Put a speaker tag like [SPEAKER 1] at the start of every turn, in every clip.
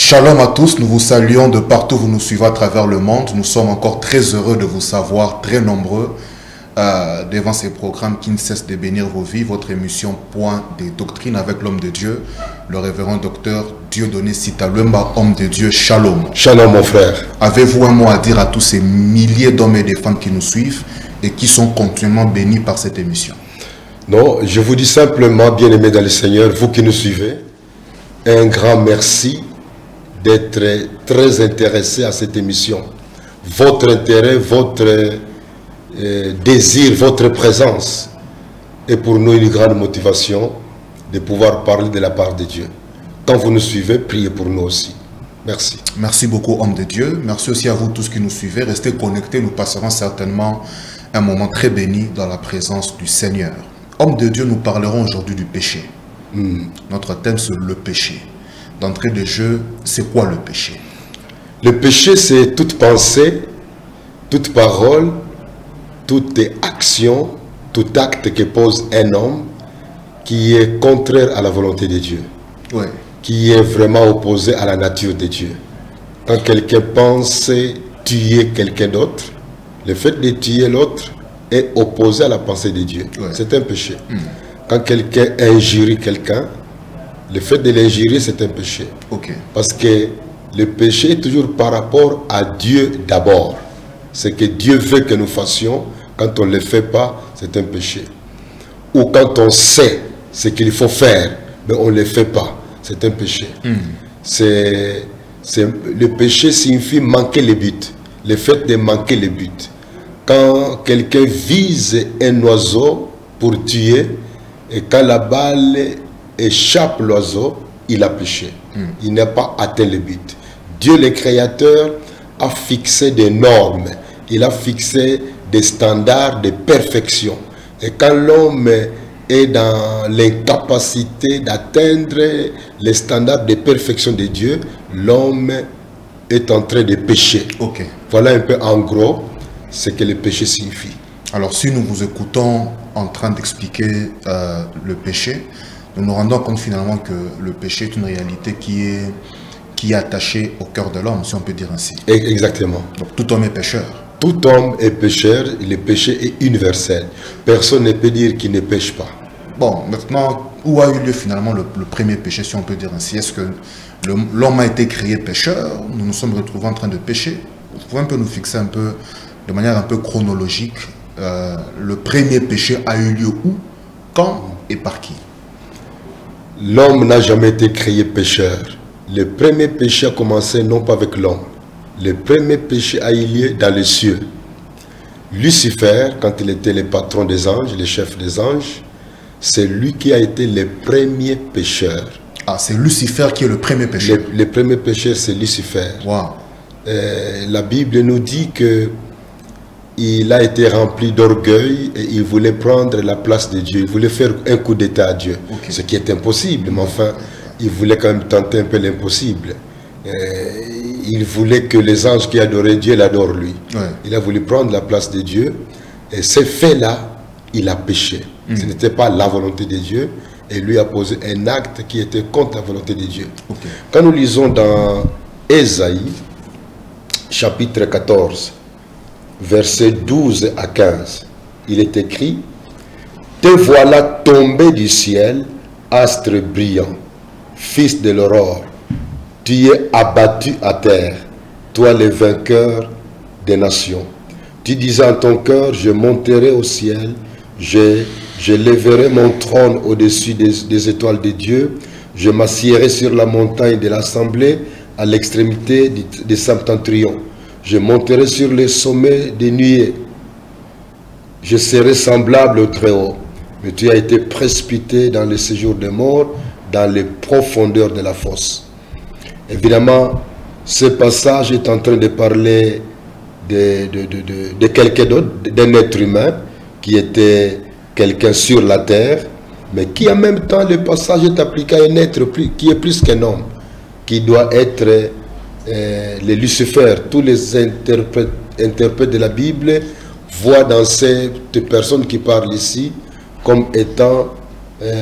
[SPEAKER 1] Shalom à tous, nous vous saluons de partout où vous nous suivez à travers le monde. Nous sommes encore très heureux de vous savoir, très nombreux, devant ces programmes qui ne cessent de bénir vos vies. Votre émission Point des Doctrines avec l'homme de Dieu, le révérend docteur Dieudonné Sitalwemba, homme de Dieu. Shalom.
[SPEAKER 2] Shalom mon frère.
[SPEAKER 1] Avez-vous un mot à dire à tous ces milliers d'hommes et de femmes qui nous suivent et qui sont continuellement bénis par cette émission?
[SPEAKER 2] Non, je vous dis simplement, bien-aimés dans le Seigneur, vous qui nous suivez, un grand merci d'être très intéressé à cette émission. Votre intérêt, votre désir, votre présence est pour nous une grande motivation de pouvoir parler de la part de Dieu. Quand vous nous suivez, priez pour nous aussi. Merci.
[SPEAKER 1] Merci beaucoup, homme de Dieu. Merci aussi à vous tous qui nous suivez. Restez connectés, nous passerons certainement un moment très béni dans la présence du Seigneur. Homme de Dieu, nous parlerons aujourd'hui du péché. Notre thème, c'est le péché. D'entrée de jeu, c'est quoi le péché?
[SPEAKER 2] Le péché, c'est toute pensée, toute parole, toute action, tout acte que pose un homme qui est contraire à la volonté de Dieu.
[SPEAKER 1] Ouais.
[SPEAKER 2] Qui est vraiment opposé à la nature de Dieu. Quand quelqu'un pense tuer quelqu'un d'autre, le fait de tuer l'autre est opposé à la pensée de Dieu. Ouais. C'est un péché. Quand quelqu'un injurie quelqu'un, le fait de l'injurer, c'est un péché.
[SPEAKER 1] Okay.
[SPEAKER 2] Parce que le péché est toujours par rapport à Dieu d'abord. Ce que Dieu veut que nous fassions, quand on ne le fait pas, c'est un péché. Ou quand on sait ce qu'il faut faire, mais on ne le fait pas, c'est un péché. Le péché signifie manquer le but. Le fait de manquer le but. Quand quelqu'un vise un oiseau pour tuer, et quand la balle échappe l'oiseau, il a péché. Il n'a pas atteint le but. Dieu le Créateur a fixé des normes. Il a fixé des standards de perfection. Et quand l'homme est dans l'incapacité d'atteindre les standards de perfection de Dieu, l'homme est en train de pécher.
[SPEAKER 1] Okay.
[SPEAKER 2] Voilà un peu en gros ce que le péché signifie.
[SPEAKER 1] Alors si nous vous écoutons en train d'expliquer le péché, nous nous rendons compte finalement que le péché est une réalité qui est attachée au cœur de l'homme, si on peut dire ainsi.
[SPEAKER 2] Exactement.
[SPEAKER 1] Donc tout homme est pécheur.
[SPEAKER 2] Tout homme est pécheur, le péché est universel. Personne ne peut dire qu'il ne pêche pas.
[SPEAKER 1] Bon, maintenant, où a eu lieu finalement le premier péché, si on peut dire ainsi? Est-ce que l'homme a été créé pécheur? Nous nous sommes retrouvés en train de pécher? Vous pouvez un peu nous fixer un peu, de manière un peu chronologique, le premier péché a eu lieu où, quand et par qui?
[SPEAKER 2] L'homme n'a jamais été créé pécheur. Le premier péché a commencé non pas avec l'homme. Le premier péché a eu lieu dans les cieux. Lucifer, quand il était le patron des anges, le chef des anges, c'est lui qui a été le premier pécheur.
[SPEAKER 1] Ah, c'est Lucifer qui est le premier pécheur.
[SPEAKER 2] Le premier pécheur, c'est Lucifer.
[SPEAKER 1] Wow.
[SPEAKER 2] La Bible nous dit que il a été rempli d'orgueil et il voulait prendre la place de Dieu. Il voulait faire un coup d'état à Dieu. Okay. Ce qui est impossible, mais enfin, il voulait quand même tenter un peu l'impossible. Il voulait que les anges qui adoraient Dieu l'adorent lui. Ouais. Il a voulu prendre la place de Dieu. Et ce fait-là, il a péché. Ce n'était pas la volonté de Dieu. Et lui a posé un acte qui était contre la volonté de Dieu. Okay. Quand nous lisons dans Ésaïe, chapitre 14, versets 12 à 15, il est écrit: « Te voilà tombé du ciel, astre brillant, fils de l'aurore. Tu es abattu à terre, toi le vainqueur des nations. Tu disais en ton cœur, je monterai au ciel, je lèverai mon trône au-dessus des étoiles de Dieu, je m'assierai sur la montagne de l'assemblée à l'extrémité des septentrions. Je monterai sur les sommets des nuées. Je serai semblable au Très-Haut. Mais tu as été précipité dans le séjour des morts, dans les profondeurs de la fosse. » Évidemment, ce passage est en train de parler de quelqu'un d'autre, d'un être humain qui était quelqu'un sur la terre, mais qui en même temps, le passage est appliqué à un être qui est plus qu'un homme, qui doit être les Lucifer. Tous les interprètes de la Bible voient dans cette personne qui parle ici comme étant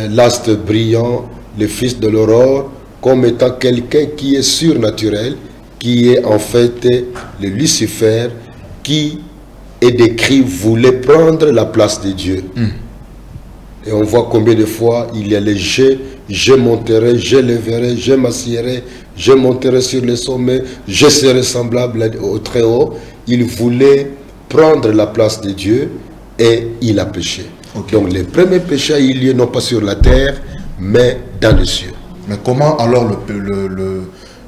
[SPEAKER 2] l'astre brillant, le fils de l'aurore, comme étant quelqu'un qui est surnaturel, qui est en fait le Lucifer, qui est décrit, voulait prendre la place de Dieu. Et on voit combien de fois il y a les je monterai, je leverai, je m'assierai, je monterai sur les sommets, je serai semblable au Très-Haut. Il voulait prendre la place de Dieu et il a péché. Donc le premier péché a eu lieu non pas sur la terre, mais dans les cieux.
[SPEAKER 1] Mais comment alors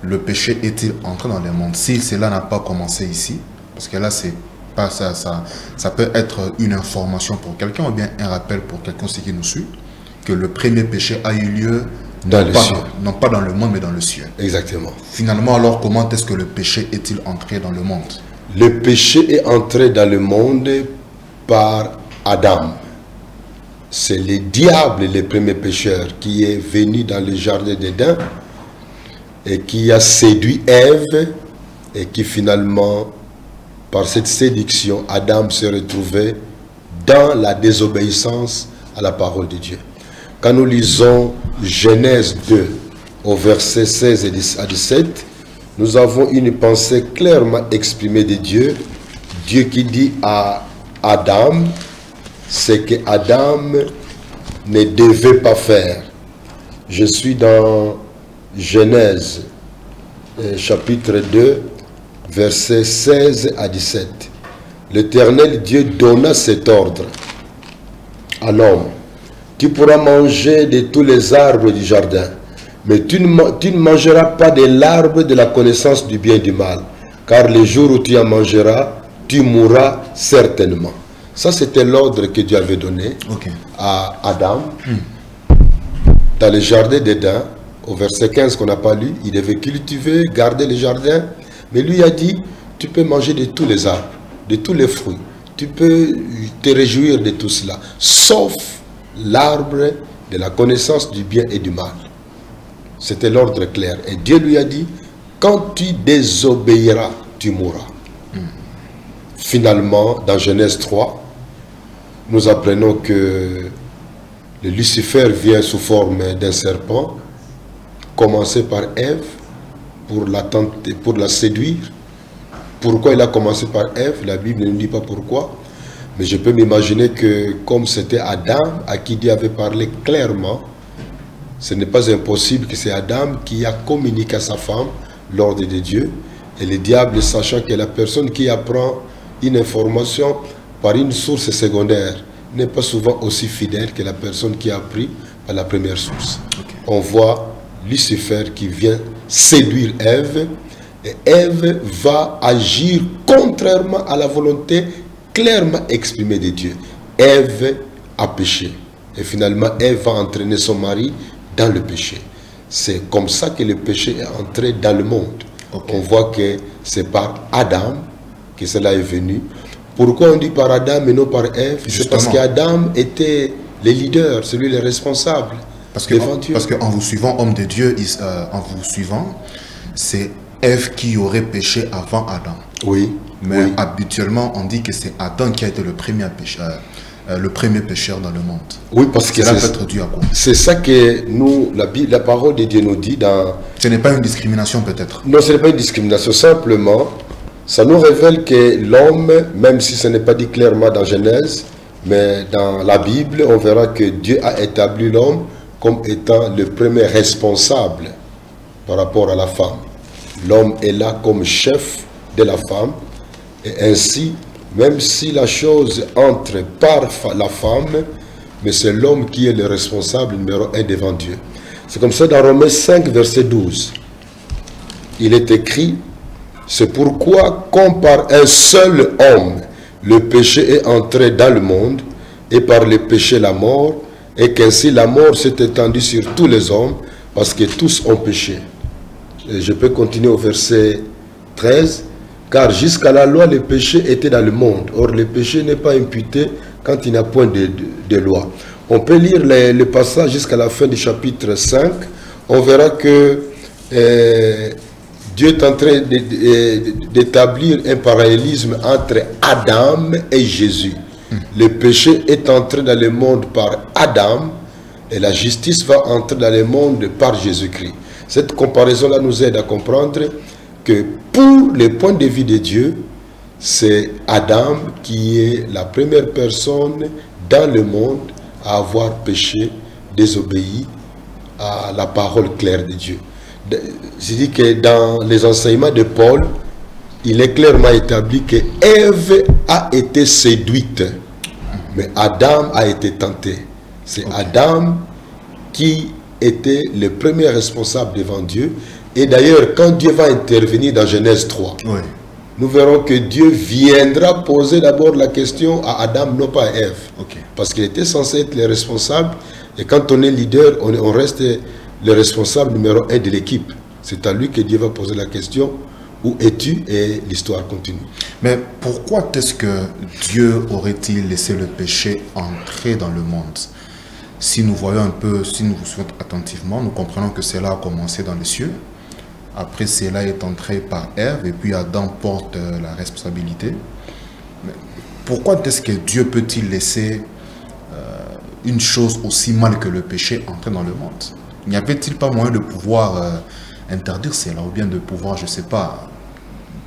[SPEAKER 1] le péché est-il entré dans le monde si cela n'a pas commencé ici? Parce que là, c'est pas ça peut être une information pour quelqu'un ou bien un rappel pour quelqu'un qui nous suit, que le premier péché a eu lieu non pas dans le monde, mais dans le ciel.
[SPEAKER 2] Exactement.
[SPEAKER 1] Finalement, alors, comment est-ce que le péché est-il entré dans le monde?
[SPEAKER 2] Le péché est entré dans le monde par Adam. C'est le diable, le premier pécheur, qui est venu dans le jardin d'Éden et qui a séduit Ève et qui finalement, par cette séduction, Adam s'est retrouvé dans la désobéissance à la parole de Dieu. Quand nous lisons Genèse 2 au verset 16 à 17, nous avons une pensée clairement exprimée de Dieu. Dieu qui dit à Adam ce que Adam ne devait pas faire. Je suis dans Genèse chapitre 2, versets 16 à 17. L'Éternel Dieu donna cet ordre à l'homme: tu pourras manger de tous les arbres du jardin, mais tu ne mangeras pas de l'arbre de la connaissance du bien et du mal, car le jour où tu en mangeras, tu mourras certainement. Ça, c'était l'ordre que Dieu avait donné à Adam dans le jardin d'Éden, au verset 15 qu'on n'a pas lu. Il devait cultiver, garder le jardin, mais lui a dit: tu peux manger de tous les arbres, de tous les fruits, tu peux te réjouir de tout cela, sauf l'arbre de la connaissance du bien et du mal. C'était l'ordre clair. Et Dieu lui a dit: quand tu désobéiras, tu mourras. Finalement, dans Genèse 3, nous apprenons que le Lucifer vient sous forme d'un serpent, commencé par Ève pour la tenter, pour la séduire. Pourquoi il a commencé par Ève? La Bible ne nous dit pas pourquoi. Mais je peux m'imaginer que comme c'était Adam à qui Dieu avait parlé clairement, ce n'est pas impossible que c'est Adam qui a communiqué à sa femme l'ordre de Dieu. Et le diable, sachant que la personne qui apprend une information par une source secondaire n'est pas souvent aussi fidèle que la personne qui a appris par la première source. On voit Lucifer qui vient séduire Ève, et Ève va agir contrairement à la volonté clairement exprimée de Dieu. Ève a péché. Et finalement, Ève va entraîner son mari dans le péché. C'est comme ça que le péché est entré dans le monde. On voit que c'est par Adam que cela est venu. Pourquoi on dit par Adam et non par Ève? C'est parce qu'Adam était le leader, celui le responsable.
[SPEAKER 1] Parce qu'en vous suivant, homme de Dieu, en vous suivant, c'est Ève qui aurait péché avant Adam.
[SPEAKER 2] Oui.
[SPEAKER 1] Mais habituellement, on dit que c'est Adam qui a été le premier pécheur dans le monde.
[SPEAKER 2] Oui, parce que
[SPEAKER 1] cela peut être dû à quoi?
[SPEAKER 2] C'est ça que nous, la parole de Dieu nous dit dans...
[SPEAKER 1] Ce n'est pas une discrimination peut-être?
[SPEAKER 2] Non, ce n'est pas une discrimination. Simplement, ça nous révèle que l'homme, même si ce n'est pas dit clairement dans Genèse, mais dans la Bible, on verra que Dieu a établi l'homme comme étant le premier responsable par rapport à la femme. L'homme est là comme chef de la femme, et ainsi, même si la chose entre par la femme, mais c'est l'homme qui est le responsable numéro 1 devant Dieu. C'est comme ça dans Romains 5, verset 12. Il est écrit: c'est pourquoi, comme par un seul homme, le péché est entré dans le monde, et par le péché la mort, et qu'ainsi la mort s'est étendue sur tous les hommes, parce que tous ont péché. Et je peux continuer au verset 13. Car jusqu'à la loi, le péché était dans le monde. Or, le péché n'est pas imputé quand il n'y a point de loi. On peut lire le passage jusqu'à la fin du chapitre 5. On verra que Dieu est en train d'établir un parallélisme entre Adam et Jésus. Le péché est entré dans le monde par Adam et la justice va entrer dans le monde par Jésus-Christ. Cette comparaison-là nous aide à comprendre que pour le point de vue de Dieu, c'est Adam qui est la première personne dans le monde à avoir péché, désobéi à la parole claire de Dieu. Je dis que dans les enseignements de Paul, il est clairement établi que Ève a été séduite, mais Adam a été tenté. C'est Adam qui était le premier responsable devant Dieu. Et d'ailleurs, quand Dieu va intervenir dans Genèse 3, nous verrons que Dieu viendra poser d'abord la question à Adam, non pas à Ève. Parce qu'il était censé être le responsable. Et quand on est leader, on reste le responsable numéro 1 de l'équipe. C'est à lui que Dieu va poser la question, où es-tu? Et l'histoire continue.
[SPEAKER 1] Mais pourquoi est-ce que Dieu aurait-il laissé le péché entrer dans le monde? Si nous voyons un peu, si nous vous suivons attentivement, nous comprenons que cela a commencé dans les cieux. Après, cela est entré par Ève, et puis Adam porte la responsabilité. Mais pourquoi est-ce que Dieu peut-il laisser une chose aussi mal que le péché entrer dans le monde? N'y avait-il pas moyen de pouvoir interdire cela, ou bien de pouvoir, je ne sais pas,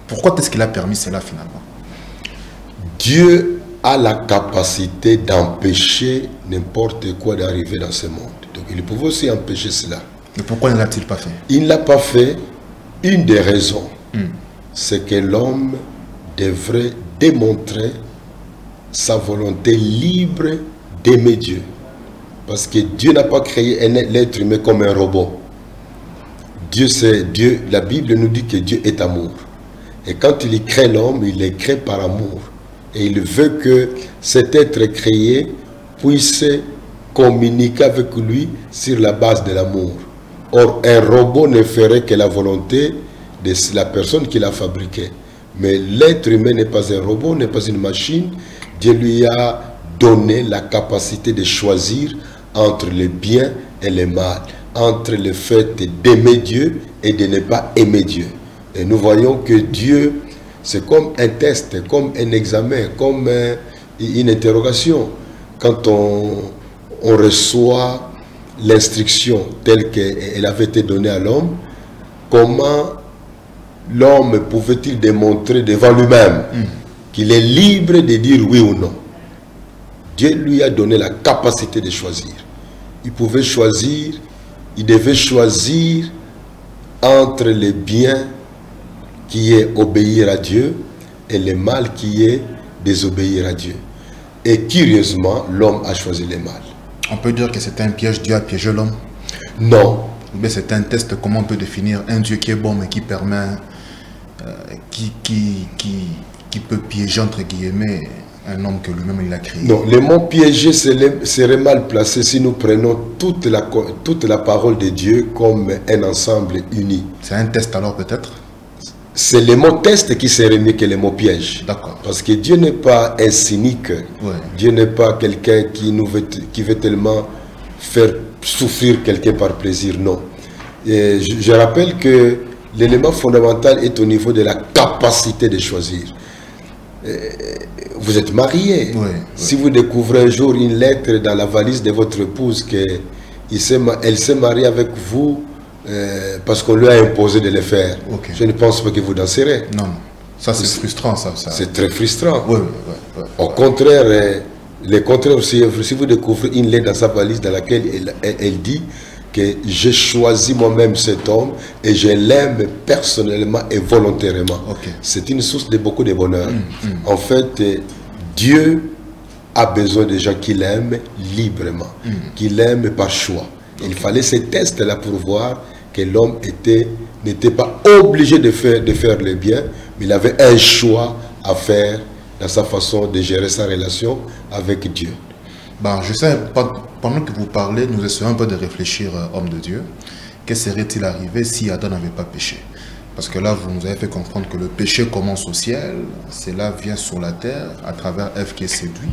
[SPEAKER 1] pourquoi est-ce qu'il a permis cela finalement?
[SPEAKER 2] Dieu a la capacité d'empêcher n'importe quoi d'arriver dans ce monde. Donc il pouvait aussi empêcher cela.
[SPEAKER 1] Mais pourquoi ne l'a-t-il pas fait?
[SPEAKER 2] Il ne l'a pas fait. Une des raisons, c'est que l'homme devrait démontrer sa volonté libre d'aimer Dieu. Parce que Dieu n'a pas créé l'être humain comme un robot. Dieu, c'est Dieu. La Bible nous dit que Dieu est amour. Et quand il crée l'homme, il le crée par amour. Et il veut que cet être créé puisse communiquer avec lui sur la base de l'amour. Or, un robot ne ferait que la volonté de la personne qui l'a fabriqué. Mais l'être humain n'est pas un robot, n'est pas une machine. Dieu lui a donné la capacité de choisir entre le bien et le mal, entre le fait d'aimer Dieu et de ne pas aimer Dieu. Et nous voyons que Dieu, c'est comme un test, comme un examen, comme une interrogation. Quand on reçoit l'instruction telle qu'elle avait été donnée à l'homme, comment l'homme pouvait-il démontrer devant lui-même qu'il est libre de dire oui ou non? Dieu lui a donné la capacité de choisir. Il pouvait choisir, il devait choisir entre le bien qui est obéir à Dieu et le mal qui est désobéir à Dieu. Et curieusement, l'homme a choisi le mal.
[SPEAKER 1] On peut dire que c'est un piège, Dieu a piégé l'homme?
[SPEAKER 2] Non.
[SPEAKER 1] Mais c'est un test. Comment on peut définir un Dieu qui est bon mais qui permet, qui peut piéger entre guillemets un homme que lui-même il a créé?
[SPEAKER 2] Non, le mot piéger serait mal placé si nous prenons toute la parole de Dieu comme un ensemble uni.
[SPEAKER 1] C'est un test alors peut-être?
[SPEAKER 2] C'est le mot test qui serait mieux que le mot piège.
[SPEAKER 1] D'accord.
[SPEAKER 2] Parce que Dieu n'est pas un cynique. Dieu n'est pas quelqu'un qui veut tellement faire souffrir quelqu'un par plaisir. Non. Et je rappelle que l'élément fondamental est au niveau de la capacité de choisir. Vous êtes marié. Si vous découvrez un jour une lettre dans la valise de votre épouse qu'elle s'est mariée avec vous, parce qu'on lui a imposé de le faire. Je ne pense pas que vous danserez.
[SPEAKER 1] Non, ça c'est frustrant. Ça.
[SPEAKER 2] C'est très frustrant. Au contraire, le contraire, si vous découvrez une lettre dans sa valise dans laquelle elle dit que j'ai choisi moi-même cet homme et je l'aime personnellement et volontairement. C'est une source de beaucoup de bonheur. En fait, Dieu a besoin de gens qui l'aiment librement, qui l'aiment par choix. Il fallait ces tests-là pour voir que l'homme n'était pas obligé de faire le bien, mais il avait un choix à faire dans sa façon de gérer sa relation avec Dieu.
[SPEAKER 1] Je sais, pendant que vous parlez, nous essayons un peu de réfléchir, homme de Dieu. Que serait-il arrivé si Adam n'avait pas péché? Parce que là, vous nous avez fait comprendre que le péché commence au ciel, cela vient sur la terre à travers Ève qui est séduite.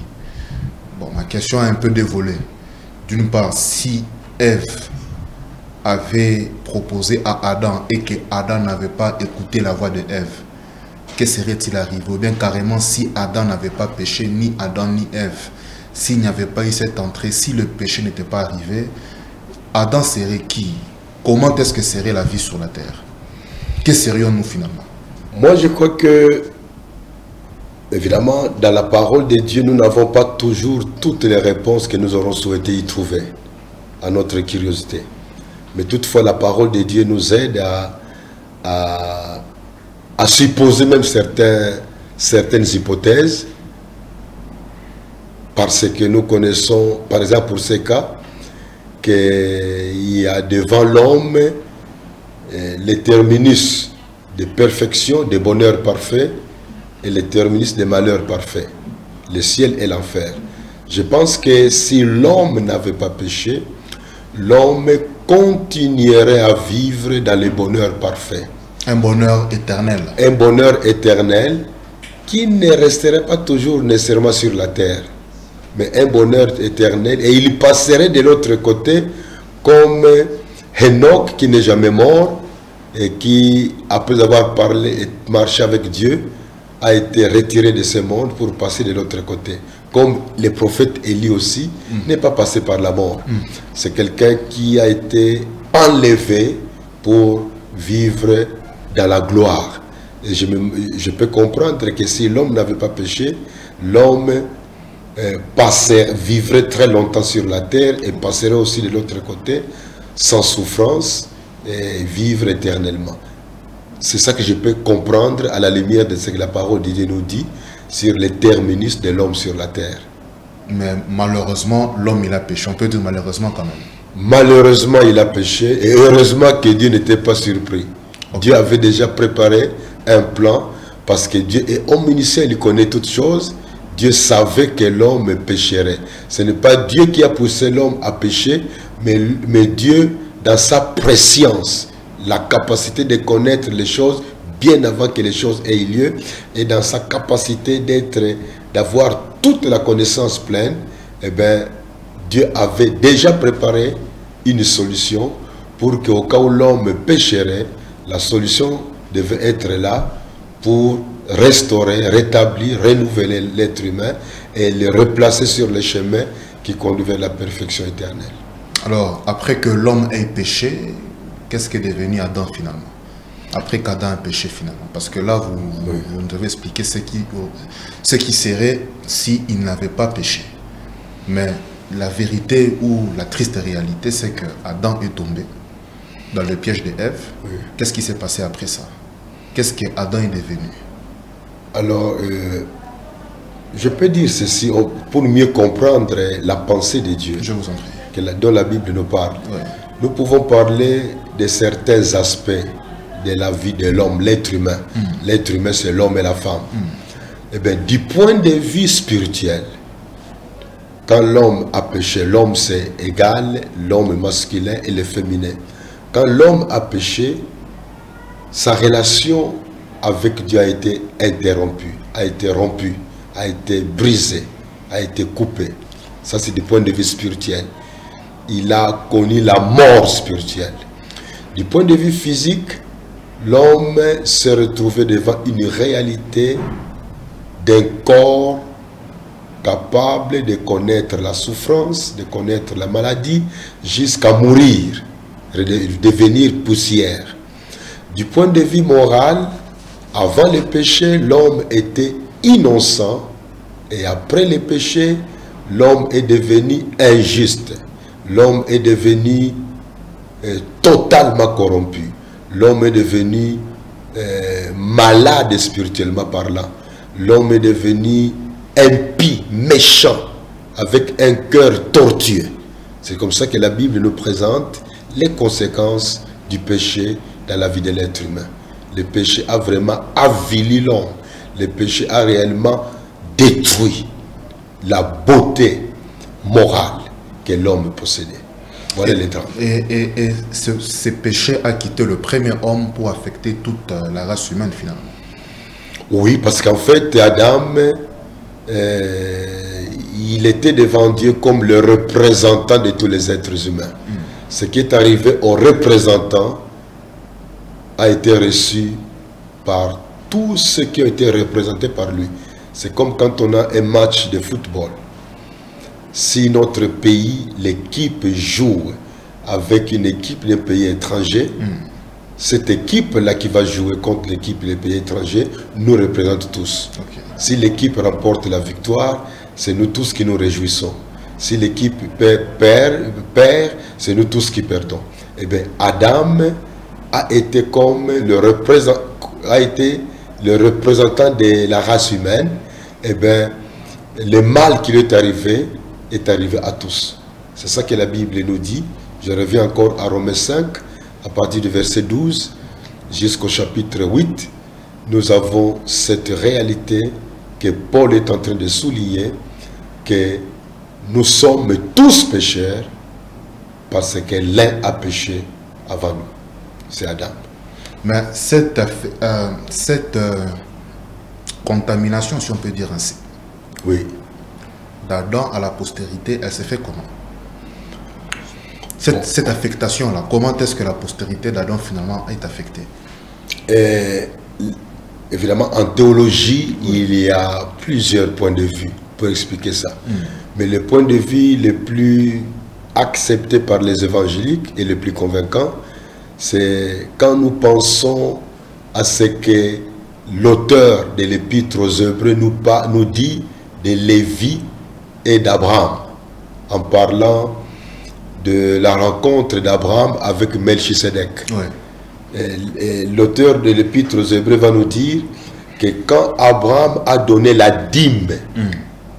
[SPEAKER 1] Ma question a un peu dévolé. D'une part, si Ève avait proposé à Adam et que Adam n'avait pas écouté la voix de Ève, que serait-il arrivé? Ou bien carrément, si Adam n'avait pas péché, ni Adam ni Ève, s'il n'y avait pas eu cette entrée, si le péché n'était pas arrivé, Adam serait qui? comment est-ce que serait la vie sur la terre? Que serions-nous finalement?
[SPEAKER 2] Moi, je crois que, évidemment, dans la parole de Dieu, nous n'avons pas toujours toutes les réponses que nous aurons souhaité y trouver, à notre curiosité. Mais toutefois, la parole de Dieu nous aide à supposer même certaines hypothèses, parce que nous connaissons, par exemple pour ces cas, qu'il y a devant l'homme les terminus de perfection, de bonheur parfait, et les terminus de malheur parfait, le ciel et l'enfer. Je pense que si l'homme n'avait pas péché, l'homme continuerait à vivre dans le bonheur parfait.
[SPEAKER 1] Un bonheur éternel.
[SPEAKER 2] Un bonheur éternel qui ne resterait pas toujours nécessairement sur la terre, mais un bonheur éternel. Et il passerait de l'autre côté comme Enoch qui n'est jamais mort et qui, après avoir parlé et marché avec Dieu, a été retiré de ce monde pour passer de l'autre côté. Comme le prophète Élie aussi n'est pas passé par la mort. C'est quelqu'un qui a été enlevé pour vivre dans la gloire. Et je peux comprendre que si l'homme n'avait pas péché, l'homme vivrait très longtemps sur la terre et passerait aussi de l'autre côté sans souffrance et vivre éternellement. C'est ça que je peux comprendre à la lumière de ce que la parole de Dieu nous dit sur les terminus de l'homme sur la terre.
[SPEAKER 1] Mais malheureusement, l'homme il a péché. On peut dire malheureusement quand même.
[SPEAKER 2] Malheureusement, il a péché et heureusement que Dieu n'était pas surpris. Okay. Dieu avait déjà préparé un plan parce que Dieu est omniscient, il connaît toutes choses. Dieu savait que l'homme pécherait. Ce n'est pas Dieu qui a poussé l'homme à pécher, mais Dieu, dans sa préscience, la capacité de connaître les choses bien avant que les choses aient lieu, et dans sa capacité d'avoir toute la connaissance pleine, eh bien, Dieu avait déjà préparé une solution pour qu'au cas où l'homme pécherait, la solution devait être là pour restaurer, rétablir, renouveler l'être humain et le replacer sur le chemin qui conduit vers la perfection éternelle.
[SPEAKER 1] Alors, après que l'homme ait péché, qu'est-ce qu'est devenu Adam finalement? Après qu'Adam a péché finalement? Parce que là, vous devez expliquer ce qui serait s'il n'avait pas péché. Mais la vérité ou la triste réalité, c'est que Adam est tombé dans le piège de Ève. Oui. Qu'est-ce qui s'est passé après ça? Qu'est-ce que Adam est devenu?
[SPEAKER 2] Alors, je peux dire ceci pour mieux comprendre la pensée de Dieu.
[SPEAKER 1] Je vous en prie.
[SPEAKER 2] Dont la Bible nous parle. Oui. Nous pouvons parler de certains aspects de la vie de l'homme, l'être humain. L'être humain, c'est l'homme et la femme. Eh bien, du point de vue spirituel, quand l'homme a péché, l'homme c'est égal, l'homme masculin et le féminin. Quand l'homme a péché, sa relation avec Dieu a été interrompue, a été rompue, a été brisée, a été coupée. Ça, c'est du point de vue spirituel. Il a connu la mort spirituelle. Du point de vue physique, l'homme s'est retrouvé devant une réalité d'un corps capable de connaître la souffrance, de connaître la maladie, jusqu'à mourir, devenir poussière. Du point de vue moral, avant le péché, l'homme était innocent, et après le péché, l'homme est devenu injuste. L'homme est devenu totalement corrompu. L'homme est devenu malade spirituellement parlant. L'homme est devenu impie, méchant, avec un cœur tortueux. C'est comme ça que la Bible nous présente les conséquences du péché dans la vie de l'être humain. Le péché a vraiment avili l'homme. Le péché a réellement détruit la beauté morale que l'homme possédait. Voilà les temps.
[SPEAKER 1] Et ce péché a quitté le premier homme pour affecter toute la race humaine finalement.
[SPEAKER 2] Oui, parce qu'en fait, Adam, il était devant Dieu comme le représentant de tous les êtres humains. Ce qui est arrivé au représentant a été reçu par tous ceux qui ont été représentés par lui. C'est comme quand on a un match de football. Si notre pays, l'équipe joue avec une équipe d'un pays étranger. Cette équipe-là qui va jouer contre l'équipe des pays étrangers nous représente tous. Si l'équipe remporte la victoire, c'est nous tous qui nous réjouissons. Si l'équipe perd, c'est nous tous qui perdons. Eh bien, Adam a été comme le représentant de la race humaine. Eh bien, le mal qui lui est arrivé à tous. C'est ça que la Bible nous dit. Je reviens encore à Romains 5, à partir du verset 12 jusqu'au chapitre 8. Nous avons cette réalité que Paul est en train de souligner, que nous sommes tous pécheurs parce que l'un a péché avant nous. C'est Adam.
[SPEAKER 1] Mais cette contamination, si on peut dire ainsi,
[SPEAKER 2] oui,
[SPEAKER 1] d'Adam à la postérité, elle s'est fait comment? Cette affectation-là, comment est-ce que la postérité d'Adam finalement est affectée?
[SPEAKER 2] Évidemment, en théologie, il y a plusieurs points de vue pour expliquer ça. Mais le point de vue le plus accepté par les évangéliques et le plus convaincant, c'est quand nous pensons à ce que l'auteur de l'Épître aux Hébreux nous dit de Lévi et d'Abraham, en parlant de la rencontre d'Abraham avec Melchisedec. L'auteur de l'Épître aux Hébreux va nous dire que quand Abraham a donné la dîme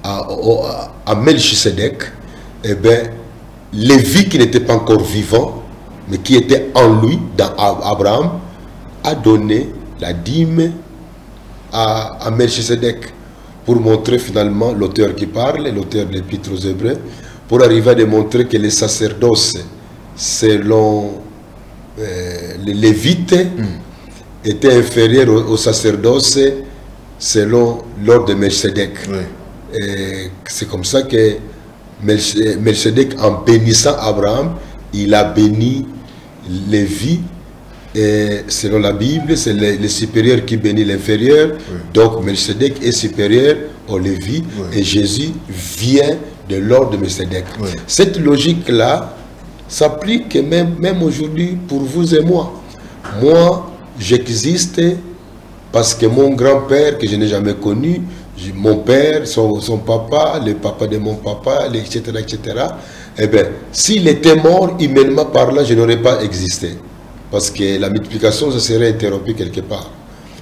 [SPEAKER 2] à Melchisedec, eh bien, Lévi, qui n'était pas encore vivant, mais qui était en lui, dans Abraham, a donné la dîme à Melchisedec, pour montrer finalement, l'auteur qui parle, l'auteur de l'Épître aux Hébreux, pour arriver à démontrer que les sacerdoces, selon les Lévites, étaient inférieurs aux sacerdoces selon l'ordre de Melchisedec. C'est comme ça que Melchisedec, en bénissant Abraham, il a béni Lévi. Et selon la Bible, c'est le supérieur qui bénit l'inférieur. Donc Melchisedec est supérieur au Lévi. Et Jésus vient de l'ordre de Melchisedec. Cette logique-là s'applique même aujourd'hui pour vous et moi. Moi, j'existe parce que mon grand-père, que je n'ai jamais connu, mon père, son papa, le papa de mon papa, etc., etc. Eh bien, s'il était mort, humainement parlant, je n'aurais pas existé. Parce que la multiplication, ça serait interrompue quelque part.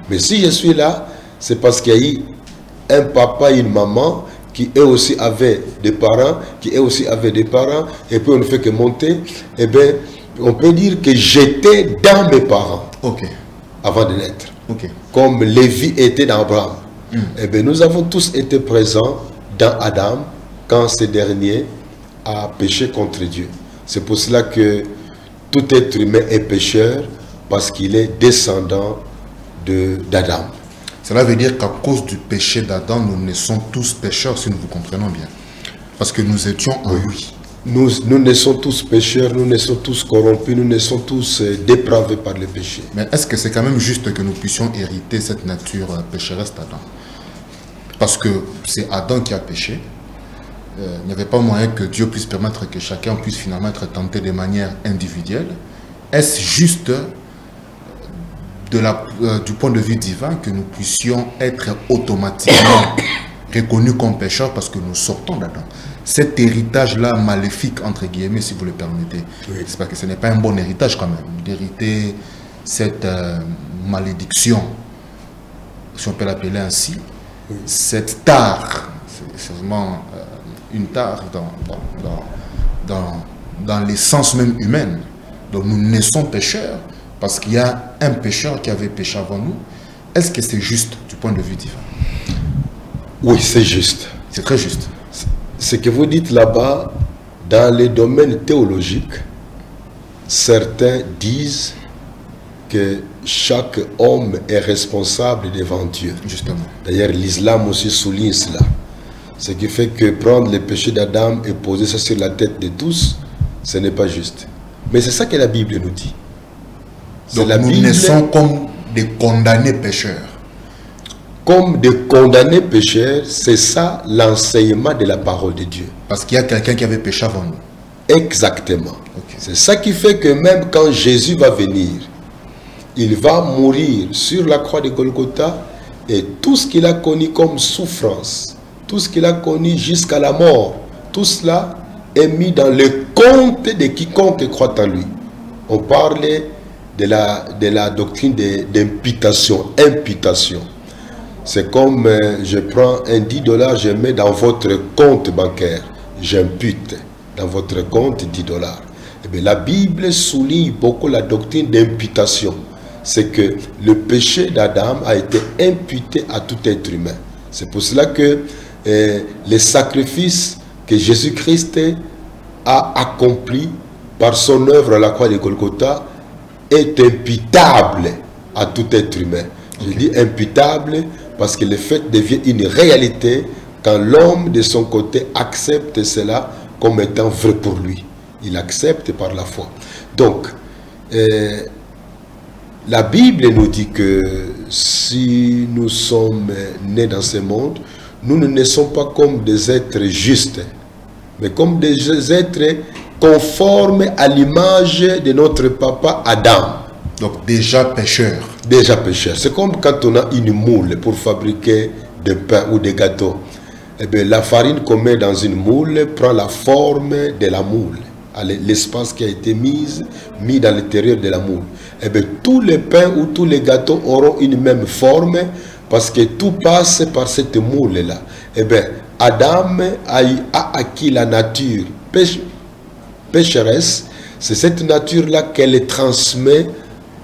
[SPEAKER 2] Mais si je suis là, c'est parce qu'il y a eu un papa et une maman qui eux aussi avaient des parents, qui eux aussi avaient des parents, et puis on ne fait que monter. Eh bien, on peut dire que j'étais dans mes parents avant de naître. Comme Lévi était dans Abraham. Eh bien, nous avons tous été présents dans Adam quand ce dernier a péché contre Dieu. C'est pour cela que tout être humain est pécheur parce qu'il est descendant d'Adam.
[SPEAKER 1] Cela veut dire qu'à cause du péché d'Adam, nous naissons tous pécheurs, si nous vous comprenons bien. Parce que nous étions en lui.
[SPEAKER 2] Nous naissons tous pécheurs, nous naissons tous corrompus, nous naissons tous dépravés par le péché.
[SPEAKER 1] Mais est-ce que c'est quand même juste que nous puissions hériter cette nature pécheresse d'Adam? Parce que c'est Adam qui a péché. Il n'y avait pas moyen que Dieu puisse permettre que chacun puisse finalement être tenté de manière individuelle. Est-ce juste du point de vue divin que nous puissions être automatiquement reconnus comme pécheurs parce que nous sortons d'Adam? Cet héritage-là maléfique, entre guillemets, si vous le permettez, c'est parce que ce n'est pas un bon héritage quand même, d'hériter cette malédiction, si on peut l'appeler ainsi, cette tare, c'est vraiment une tare dans l'essence même humaine. Donc nous naissons pécheurs parce qu'il y a un pécheur qui avait péché avant nous. Est-ce que c'est juste du point de vue divin?
[SPEAKER 2] Oui, c'est juste.
[SPEAKER 1] C'est très juste.
[SPEAKER 2] Ce que vous dites là-bas, dans les domaines théologiques, certains disent que chaque homme est responsable devant Dieu.
[SPEAKER 1] Justement.
[SPEAKER 2] D'ailleurs, l'islam aussi souligne cela. Ce qui fait que prendre le péché d'Adam et poser ça sur la tête de tous, ce n'est pas juste. Mais c'est ça que la Bible nous dit.
[SPEAKER 1] Donc nous naissons comme des condamnés pécheurs.
[SPEAKER 2] Comme des condamnés pécheurs, c'est ça l'enseignement de la parole de Dieu.
[SPEAKER 1] Parce qu'il y a quelqu'un qui avait péché avant nous.
[SPEAKER 2] Exactement.
[SPEAKER 1] Okay.
[SPEAKER 2] C'est ça qui fait que même quand Jésus va venir, il va mourir sur la croix de Golgotha et tout ce qu'il a connu comme souffrance, tout ce qu'il a connu jusqu'à la mort, tout cela est mis dans le compte de quiconque croit en lui. On parlait de la doctrine d'imputation. Imputation. C'est comme je prends un 10 $, je mets dans votre compte bancaire. J'impute dans votre compte 10 $. Eh bien, la Bible souligne beaucoup la doctrine d'imputation. C'est que le péché d'Adam a été imputé à tout être humain. C'est pour cela que les sacrifices que Jésus-Christ a accomplis par son œuvre à la croix de Golgotha est imputable à tout être humain. Je dis imputable parce que le fait devient une réalité quand l'homme de son côté accepte cela comme étant vrai pour lui. Il accepte par la foi. Donc, la Bible nous dit que si nous sommes nés dans ce monde, nous ne naissons pas comme des êtres justes, mais comme des êtres conformes à l'image de notre papa Adam.
[SPEAKER 1] Donc déjà pécheur.
[SPEAKER 2] Déjà pécheur. C'est comme quand on a une moule pour fabriquer des pains ou des gâteaux. Eh bien, la farine qu'on met dans une moule prend la forme de la moule. L'espace qui a été mis dans l'intérieur de la moule. Eh bien, tous les pains ou tous les gâteaux auront une même forme parce que tout passe par cette moule-là. Eh bien, Adam a acquis la nature pécheresse. C'est cette nature-là qu'elle transmet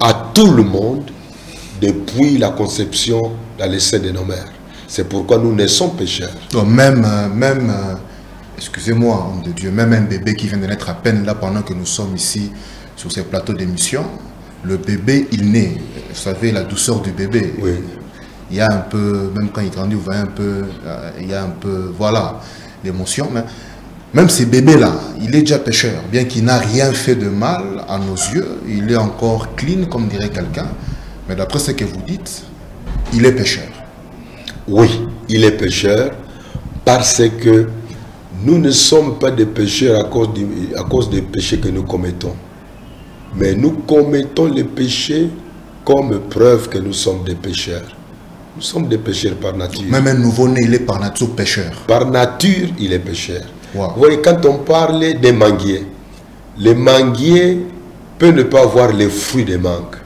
[SPEAKER 2] à tout le monde depuis la conception dans les seins de nos mères. C'est pourquoi nous naissons pécheurs.
[SPEAKER 1] Donc excusez-moi, homme de Dieu, même un bébé qui vient de naître à peine là pendant que nous sommes ici sur ces plateaux d'émission, le bébé, il naît. Vous savez, la douceur du bébé.
[SPEAKER 2] Oui.
[SPEAKER 1] Il y a un peu, même quand il grandit, vous voyez un peu, il y a un peu, voilà, l'émotion. Mais même ce bébé-là, il est déjà pécheur. Bien qu'il n'a rien fait de mal à nos yeux, il est encore clean, comme dirait quelqu'un. Mais d'après ce que vous dites, il est pécheur.
[SPEAKER 2] Oui, il est pécheur parce que nous ne sommes pas des pécheurs à cause des péchés que nous commettons. Mais nous commettons les péchés comme preuve que nous sommes des pécheurs. Nous sommes des pécheurs par nature.
[SPEAKER 1] Même un nouveau-né, il est par nature pécheur.
[SPEAKER 2] Par nature, il est pécheur.
[SPEAKER 1] Wow.
[SPEAKER 2] Vous voyez, quand on parle des manguiers, le manguier peut ne pas avoir les fruits des mangues.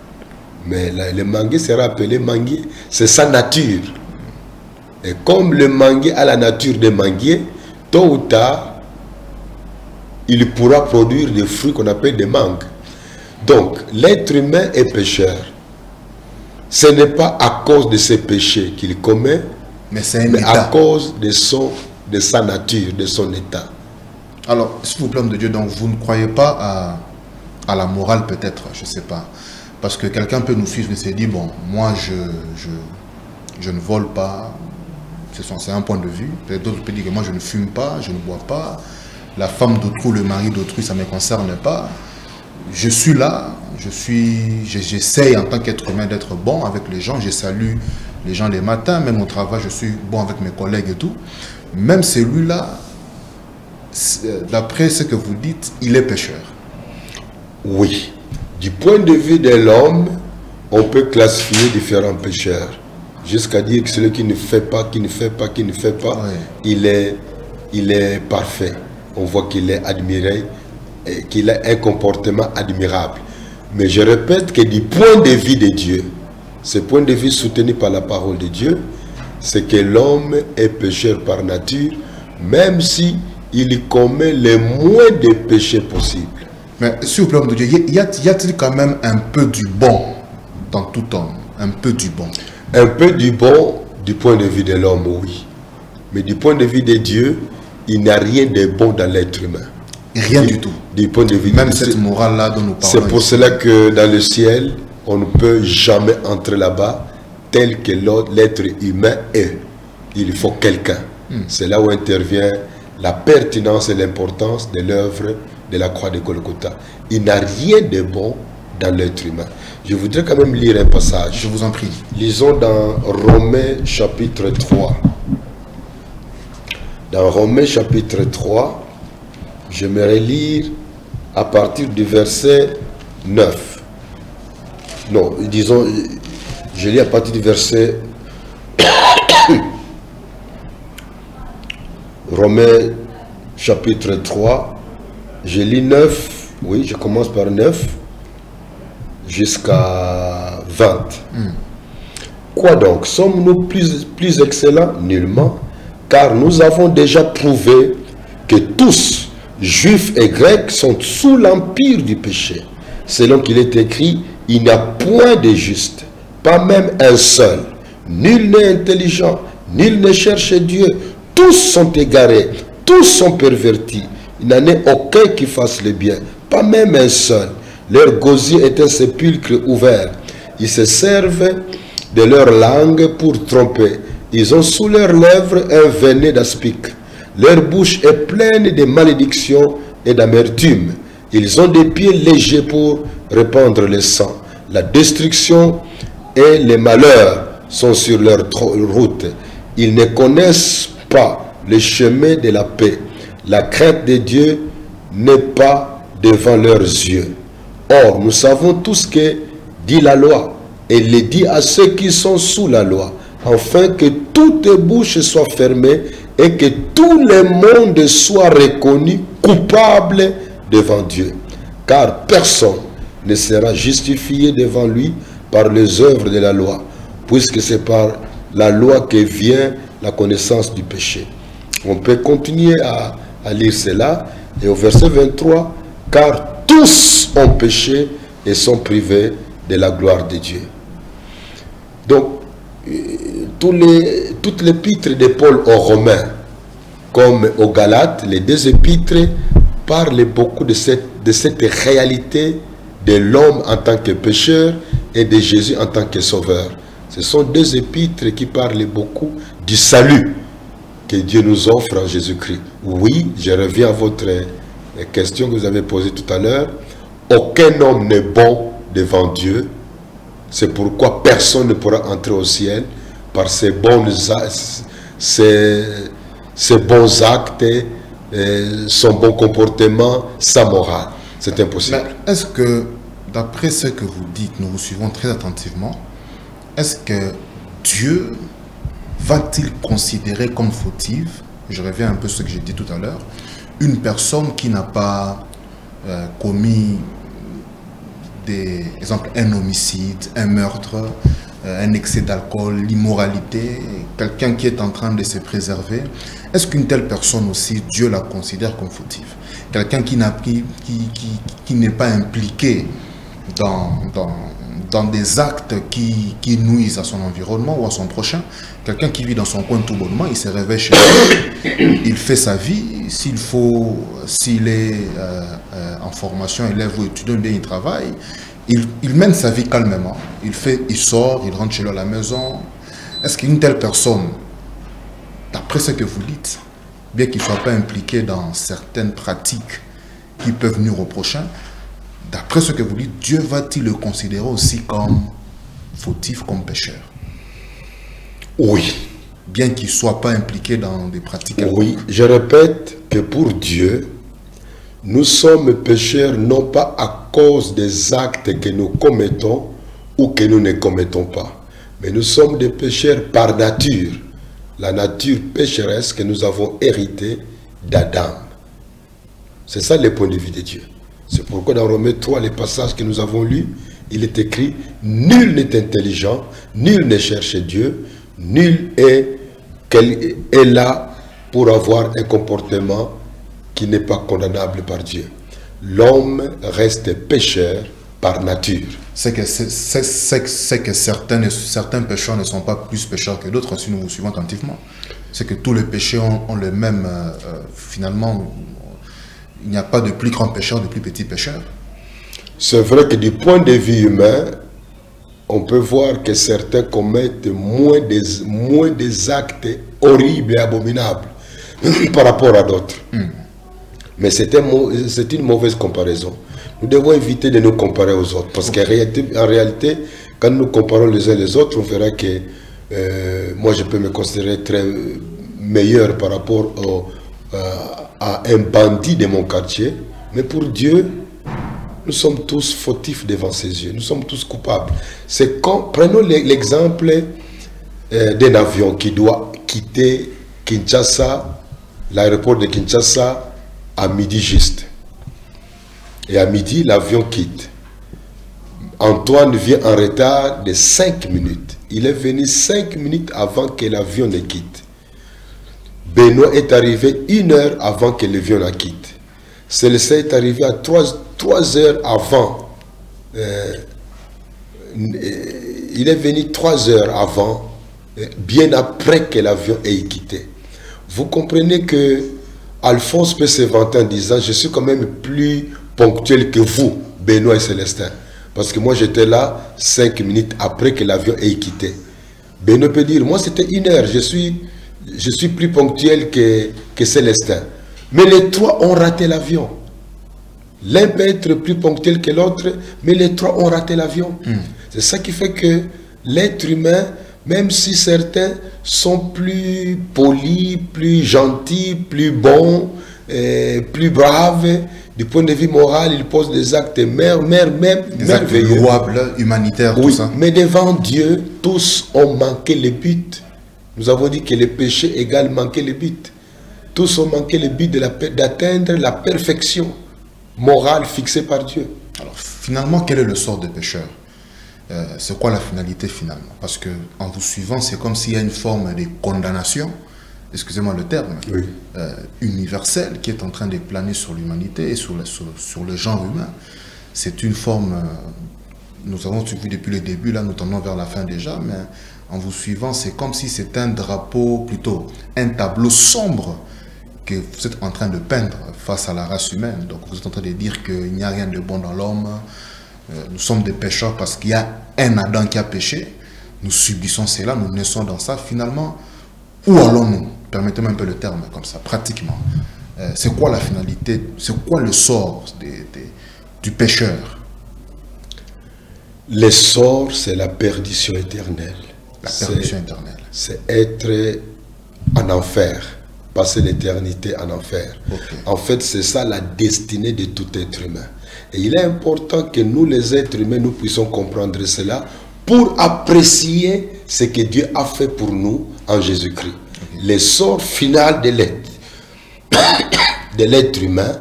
[SPEAKER 2] Mais le manguier sera appelé manguier. C'est sa nature. Et comme le manguier a la nature des manguiers, tôt ou tard, il pourra produire des fruits qu'on appelle des mangues. Donc, l'être humain est pécheur. Ce n'est pas à cause de ses péchés qu'il commet, mais à cause de sa nature, de son état.
[SPEAKER 1] Alors, s'il vous plaît, homme de Dieu, donc vous ne croyez pas à la morale peut-être, je ne sais pas. Parce que quelqu'un peut nous suivre et se dire, bon, moi je ne vole pas, c'est un point de vue. D'autres peuvent dire que moi je ne fume pas, je ne bois pas, la femme d'autrui, le mari d'autrui, ça ne me concerne pas. Je suis là, j'essaye en tant qu'être humain d'être bon avec les gens, je salue les gens les matins, même au travail, je suis bon avec mes collègues et tout. Même celui-là, d'après ce que vous dites, il est pécheur.
[SPEAKER 2] Oui. Du point de vue de l'homme, on peut classifier différents pécheurs. Jusqu'à dire que celui qui ne fait pas, oui, il est parfait. On voit qu'il est admiré, qu'il a un comportement admirable. Mais je répète que du point de vue de Dieu, ce point de vue soutenu par la parole de Dieu, c'est que l'homme est pécheur par nature, même si il commet le moins de péchés possible.
[SPEAKER 1] Mais s'il vous plaît, de Dieu, y a-t-il quand même un peu du bon dans tout homme? Un peu du bon?
[SPEAKER 2] Un peu du bon du point de vue de l'homme, oui. Mais du point de vue de Dieu, il n'y a rien de bon dans l'être humain.
[SPEAKER 1] Rien du tout.
[SPEAKER 2] Du point de vue
[SPEAKER 1] même cette morale-là dont nous parlons.
[SPEAKER 2] C'est pour cela que dans le ciel, on ne peut jamais entrer là-bas tel que l'être humain est. Il faut quelqu'un. C'est là où intervient la pertinence et l'importance de l'œuvre de la croix de Golgotha. Il n'y a rien de bon dans l'être humain. Je voudrais quand même lire un passage.
[SPEAKER 1] Je vous en prie.
[SPEAKER 2] Lisons dans Romains chapitre 3. Dans Romains chapitre 3, J'aimerais lire à partir du verset 9. Non, disons, je lis à partir du verset Romains chapitre 3. Je lis 9, oui, je commence par 9 jusqu'à 20. Quoi donc? Sommes-nous plus excellents? Nullement, car nous avons déjà prouvé que tous, juifs et grecs, sont sous l'empire du péché. Selon qu'il est écrit, il n'y a point de juste, pas même un seul. Nul n'est intelligent, nul ne cherche Dieu. Tous sont égarés, tous sont pervertis. Il n'en est aucun qui fasse le bien, pas même un seul. Leur gosier est un sépulcre ouvert. Ils se servent de leur langue pour tromper. Ils ont sous leurs lèvres un venin d'aspic. Leur bouche est pleine de malédictions et d'amertume. Ils ont des pieds légers pour répandre le sang. La destruction et les malheurs sont sur leur route. Ils ne connaissent pas le chemin de la paix. La crainte de Dieu n'est pas devant leurs yeux. Or, nous savons tout ce que dit la loi. Elle le dit à ceux qui sont sous la loi, afin que toute bouche soit fermée et que tout le monde soit reconnu coupable devant Dieu. Car personne ne sera justifié devant lui par les œuvres de la loi, puisque c'est par la loi que vient la connaissance du péché. On peut continuer à lire cela, et au verset 23, car tous ont péché et sont privés de la gloire de Dieu. Donc, toutes les épîtres de Paul aux Romains, comme aux Galates, les deux épîtres parlent beaucoup de cette réalité de l'homme en tant que pécheur et de Jésus en tant que sauveur. Ce sont deux épîtres qui parlent beaucoup du salut que Dieu nous offre en Jésus-Christ. Oui, je reviens à votre question que vous avez posée tout à l'heure. Aucun homme n'est bon devant Dieu. C'est pourquoi personne ne pourra entrer au ciel par ses bons actes, son bon comportement, sa morale. C'est impossible.
[SPEAKER 1] Mais est-ce que, d'après ce que vous dites, nous vous suivons très attentivement, est-ce que Dieu va-t-il considérer comme fautive, je reviens un peu à ce que j'ai dit tout à l'heure, une personne qui n'a pas commis exemple, un homicide, un meurtre, un excès d'alcool, l'immoralité, quelqu'un qui est en train de se préserver? Est-ce qu'une telle personne aussi, Dieu la considère comme fautive? Quelqu'un qui n'est pas impliqué dans des actes qui nuisent à son environnement ou à son prochain, quelqu'un qui vit dans son coin tout bonnement, il se réveille chez lui, il fait sa vie, s'il est en formation, élève ou étudiant, bien il travaille, il mène sa vie calmement, il sort, il rentre chez lui à la maison. Est-ce qu'une telle personne, d'après ce que vous dites, bien qu'il ne soit pas impliqué dans certaines pratiques qui peuvent nuire au prochain, d'après ce que vous dites, Dieu va-t-il le considérer aussi comme fautif, comme pécheur?
[SPEAKER 2] Oui.
[SPEAKER 1] Bien qu'il ne soit pas impliqué dans des pratiques.
[SPEAKER 2] Oui, je répète que pour Dieu, nous sommes pécheurs non pas à cause des actes que nous commettons ou que nous ne commettons pas, mais nous sommes des pécheurs par nature. La nature pécheresse que nous avons héritée d'Adam. C'est ça le point de vue de Dieu. C'est pourquoi dans Romains 3, les passages que nous avons lus, il est écrit « Nul n'est intelligent, nul ne cherche Dieu, nul est là pour avoir un comportement qui n'est pas condamnable par Dieu. » L'homme reste pécheur par nature.
[SPEAKER 1] C'est que certains pécheurs ne sont pas plus pécheurs que d'autres, si nous vous suivons attentivement. C'est que tous les péchés ont le même, finalement, il n'y a pas de plus grand pécheur, de plus petit pécheur.
[SPEAKER 2] C'est vrai que du point de vue humain, on peut voir que certains commettent moins des actes horribles et abominables par rapport à d'autres. Mais c'est une mauvaise comparaison. Nous devons éviter de nous comparer aux autres. Parce qu'en réalité, quand nous comparons les uns les autres, on verra que moi je peux me considérer très meilleur par rapport à un bandit de mon quartier, mais pour Dieu, nous sommes tous fautifs devant ses yeux. Nous sommes tous coupables. C'est quand, prenons l'exemple d'un avion qui doit quitter Kinshasa, l'aéroport de Kinshasa, à midi juste. Et à midi, l'avion quitte. Antoine vient en retard de 5 minutes. Il est venu 5 minutes avant que l'avion ne quitte. Benoît est arrivé 1 heure avant que l'avion ne quitte. Célestin est arrivé à 3 heures avant. Il est venu 3 heures avant, bien après que l'avion ait quitté. Vous comprenez que Alphonse peut se vanter en disant: je suis quand même plus ponctuel que vous, Benoît et Célestin. Parce que moi j'étais là 5 minutes après que l'avion ait quitté. Benoît peut dire: moi c'était 1 heure, je suis plus ponctuel que Célestin. Mais les 3 ont raté l'avion. L'un peut être plus ponctuel que l'autre, mais les 3 ont raté l'avion. C'est ça qui fait que l'être humain, même si certains sont plus polis, plus gentils, plus bons, plus braves, du point de vue moral, ils posent des actes merveilleux,
[SPEAKER 1] louables, humanitaires,
[SPEAKER 2] oui,
[SPEAKER 1] tout ça.
[SPEAKER 2] Mais devant Dieu, tous ont manqué le but. Nous avons dit que le péché égale manquer le but. Tous ont manqué le but d'atteindre la perfection morale fixée par Dieu.
[SPEAKER 1] Alors finalement, quel est le sort des pécheurs? C'est quoi la finalité finalement? Parce que en vous suivant, c'est comme s'il y a une forme de condamnation, excusez-moi le terme,
[SPEAKER 2] oui,
[SPEAKER 1] universelle qui est en train de planer sur l'humanité et sur le genre humain. C'est une forme, nous avons vu depuis le début, là nous tendons vers la fin déjà, mais en vous suivant, c'est comme si c'était un drapeau, plutôt un tableau sombre que vous êtes en train de peindre face à la race humaine. Donc vous êtes en train de dire qu'il n'y a rien de bon dans l'homme, nous sommes des pécheurs parce qu'il y a un Adam qui a péché, nous subissons cela, nous naissons dans ça. Finalement, où allons-nous? Permettez-moi un peu le terme comme ça, pratiquement. C'est quoi la finalité? C'est quoi le sort du pécheur?
[SPEAKER 2] Le sort, c'est la perdition éternelle.
[SPEAKER 1] La perdition éternelle.
[SPEAKER 2] C'est être en enfer, passer l'éternité en enfer.
[SPEAKER 1] Okay.
[SPEAKER 2] En fait, c'est ça la destinée de tout être humain. Et il est important que nous, les êtres humains, nous puissions comprendre cela pour apprécier ce que Dieu a fait pour nous en Jésus-Christ. Okay. Le sort final de l'être humain,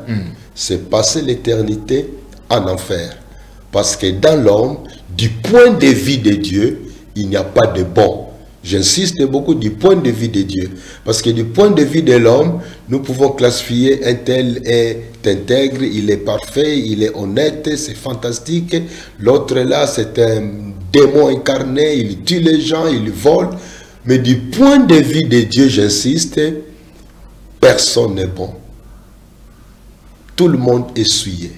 [SPEAKER 2] c'est passer l'éternité en enfer. Parce que dans l'homme, du point de vue de Dieu, il n'y a pas de bon. J'insiste beaucoup du point de vue de Dieu. Parce que du point de vue de l'homme, nous pouvons classifier un tel est intègre, il est parfait, il est honnête, c'est fantastique. L'autre là, c'est un démon incarné, il tue les gens, il vole. Mais du point de vue de Dieu, j'insiste, personne n'est bon. Tout le monde est souillé.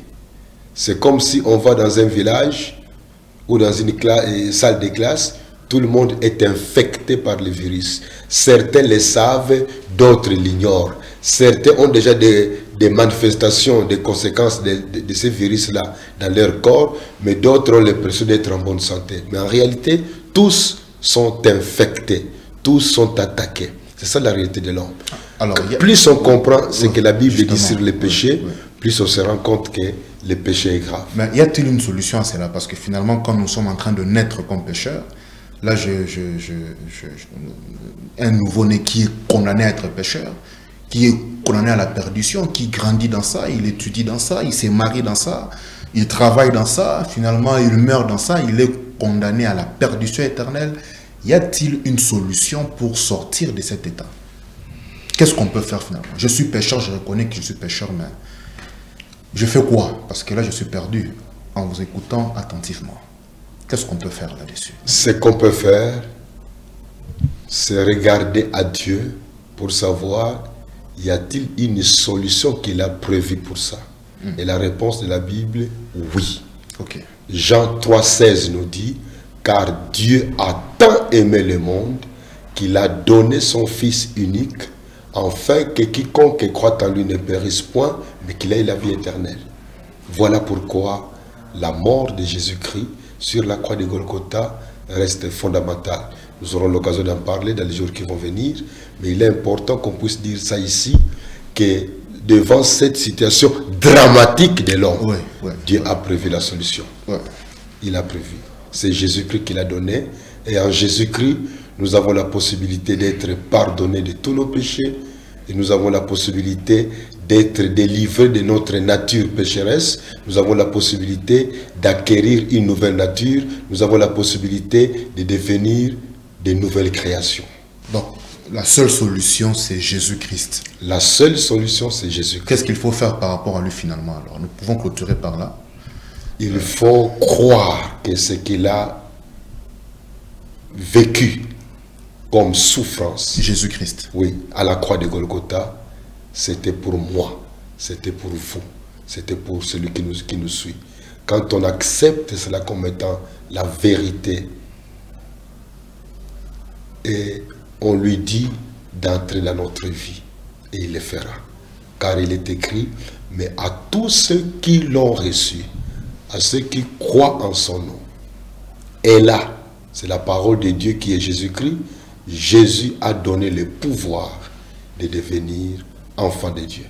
[SPEAKER 2] C'est comme si on va dans un village ou dans une salle de classe, tout le monde est infecté par le virus. Certains le savent, d'autres l'ignorent. Certains ont déjà des manifestations, des conséquences de ce virus-là dans leur corps, mais d'autres ont l'impression d'être en bonne santé. Mais en réalité, tous sont infectés, tous sont attaqués. C'est ça la réalité de l'homme. Plus on comprend ce que la Bible dit sur le péché, plus on se rend compte que le péché est grave.
[SPEAKER 1] Mais y a-t-il une solution à cela? Parce que finalement, quand nous sommes en train de naître comme pécheurs, là, un nouveau-né qui est condamné à être pécheur, qui est condamné à la perdition, qui grandit dans ça, il étudie dans ça, il s'est marié dans ça, il travaille dans ça, finalement il meurt dans ça, il est condamné à la perdition éternelle. Y a-t-il une solution pour sortir de cet état? Qu'est-ce qu'on peut faire finalement? Je suis pécheur, je reconnais que je suis pécheur, mais je fais quoi? Parce que là je suis perdu en vous écoutant attentivement. Qu'est-ce qu'on peut faire là-dessus?
[SPEAKER 2] Ce qu'on peut faire, c'est regarder à Dieu pour savoir, y a-t-il une solution qu'il a prévue pour ça? Et la réponse de la Bible, oui.
[SPEAKER 1] Okay.
[SPEAKER 2] Jean 3,16 nous dit, car Dieu a tant aimé le monde qu'il a donné son Fils unique, afin que quiconque croit en lui ne périsse point, mais qu'il ait la vie éternelle. Voilà pourquoi la mort de Jésus-Christ sur la croix de Golgotha reste fondamentale. Nous aurons l'occasion d'en parler dans les jours qui vont venir, mais il est important qu'on puisse dire ça ici, que devant cette situation dramatique de l'homme, Dieu a prévu la solution. Il a prévu. C'est Jésus-Christ qui l'a donné. Et en Jésus-Christ, nous avons la possibilité d'être pardonnés de tous nos péchés. Et nous avons la possibilité d'être délivrés de notre nature pécheresse. Nous avons la possibilité d'acquérir une nouvelle nature. Nous avons la possibilité de devenir de nouvelles créations.
[SPEAKER 1] Donc, la seule solution, c'est Jésus-Christ.
[SPEAKER 2] La seule solution, c'est Jésus-Christ.
[SPEAKER 1] Qu'est-ce qu'il faut faire par rapport à lui finalement? Alors, nous pouvons clôturer par là.
[SPEAKER 2] Il faut croire que ce qu'il a vécu comme souffrance,
[SPEAKER 1] Jésus-Christ,
[SPEAKER 2] oui, à la croix de Golgotha, c'était pour moi, c'était pour vous, c'était pour celui qui nous suit. Quand on accepte cela comme étant la vérité, et on lui dit d'entrer dans notre vie, et il le fera. Car il est écrit, mais à tous ceux qui l'ont reçu, à ceux qui croient en son nom, et là, c'est la parole de Dieu qui est Jésus-Christ, Jésus a donné le pouvoir de devenir enfant de Dieu.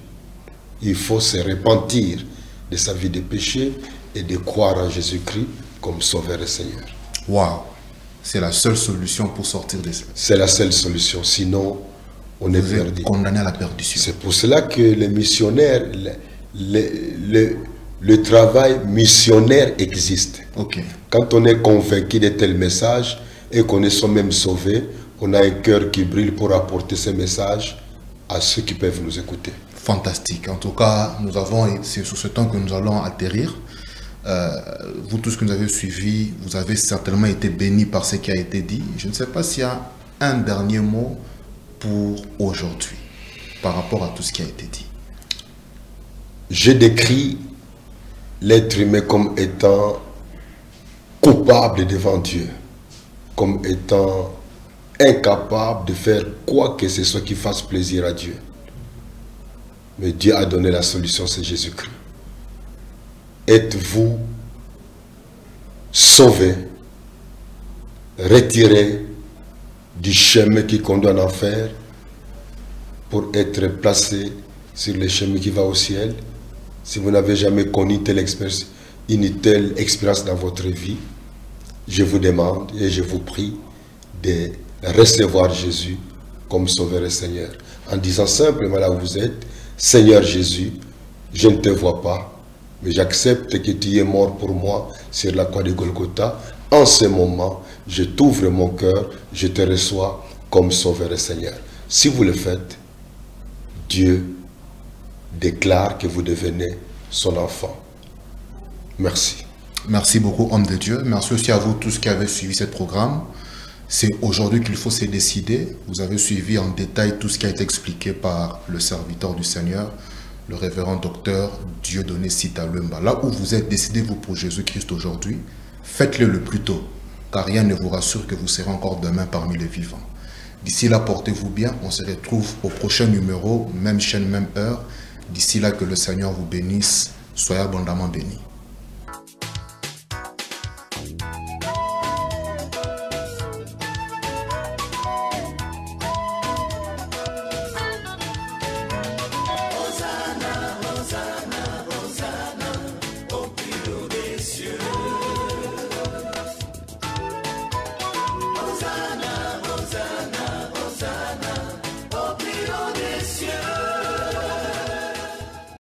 [SPEAKER 2] Il faut se repentir de sa vie de péché et de croire en Jésus-Christ comme Sauveur et Seigneur.
[SPEAKER 1] Waouh! C'est la seule solution pour sortir de ça.
[SPEAKER 2] C'est la seule solution, sinon on est perdu.
[SPEAKER 1] Condamné à la perdition.
[SPEAKER 2] C'est pour cela que les missionnaires, le travail missionnaire existe. Quand on est convaincu de tel message et qu'on est soi-même sauvé, on a un cœur qui brille pour apporter ce message à ceux qui peuvent nous écouter.
[SPEAKER 1] Fantastique. En tout cas, c'est sur ce temps que nous allons atterrir. Vous tous que nous avez suivis, vous avez certainement été bénis par ce qui a été dit. Je ne sais pas s'il y a un dernier mot pour aujourd'hui par rapport à tout ce qui a été dit.
[SPEAKER 2] Je décris l'être humain comme étant coupable devant Dieu, comme étant incapable de faire quoi que ce soit qui fasse plaisir à Dieu. Mais Dieu a donné la solution, c'est Jésus-Christ. Êtes-vous sauvés, retirés du chemin qui conduit en enfer pour être placés sur le chemin qui va au ciel? Si vous n'avez jamais connu une telle expérience dans votre vie, je vous demande et je vous prie de recevoir Jésus comme Sauveur et Seigneur. En disant simplement là où vous êtes, Seigneur Jésus, je ne te vois pas, mais j'accepte que tu es mort pour moi sur la croix de Golgotha. En ce moment, je t'ouvre mon cœur, je te reçois comme Sauveur et Seigneur. Si vous le faites, Dieu déclare que vous devenez son enfant. Merci.
[SPEAKER 1] Merci beaucoup, homme de Dieu. Merci aussi à vous tous qui avez suivi ce programme. C'est aujourd'hui qu'il faut se décider. Vous avez suivi en détail tout ce qui a été expliqué par le serviteur du Seigneur, le révérend docteur Dieudonné Sita Lumba. Là où vous êtes, décidez-vous pour Jésus-Christ aujourd'hui. Faites-le le plus tôt, car rien ne vous rassure que vous serez encore demain parmi les vivants. D'ici là, portez-vous bien. On se retrouve au prochain numéro, même chaîne, même heure. D'ici là, que le Seigneur vous bénisse. Soyez abondamment bénis.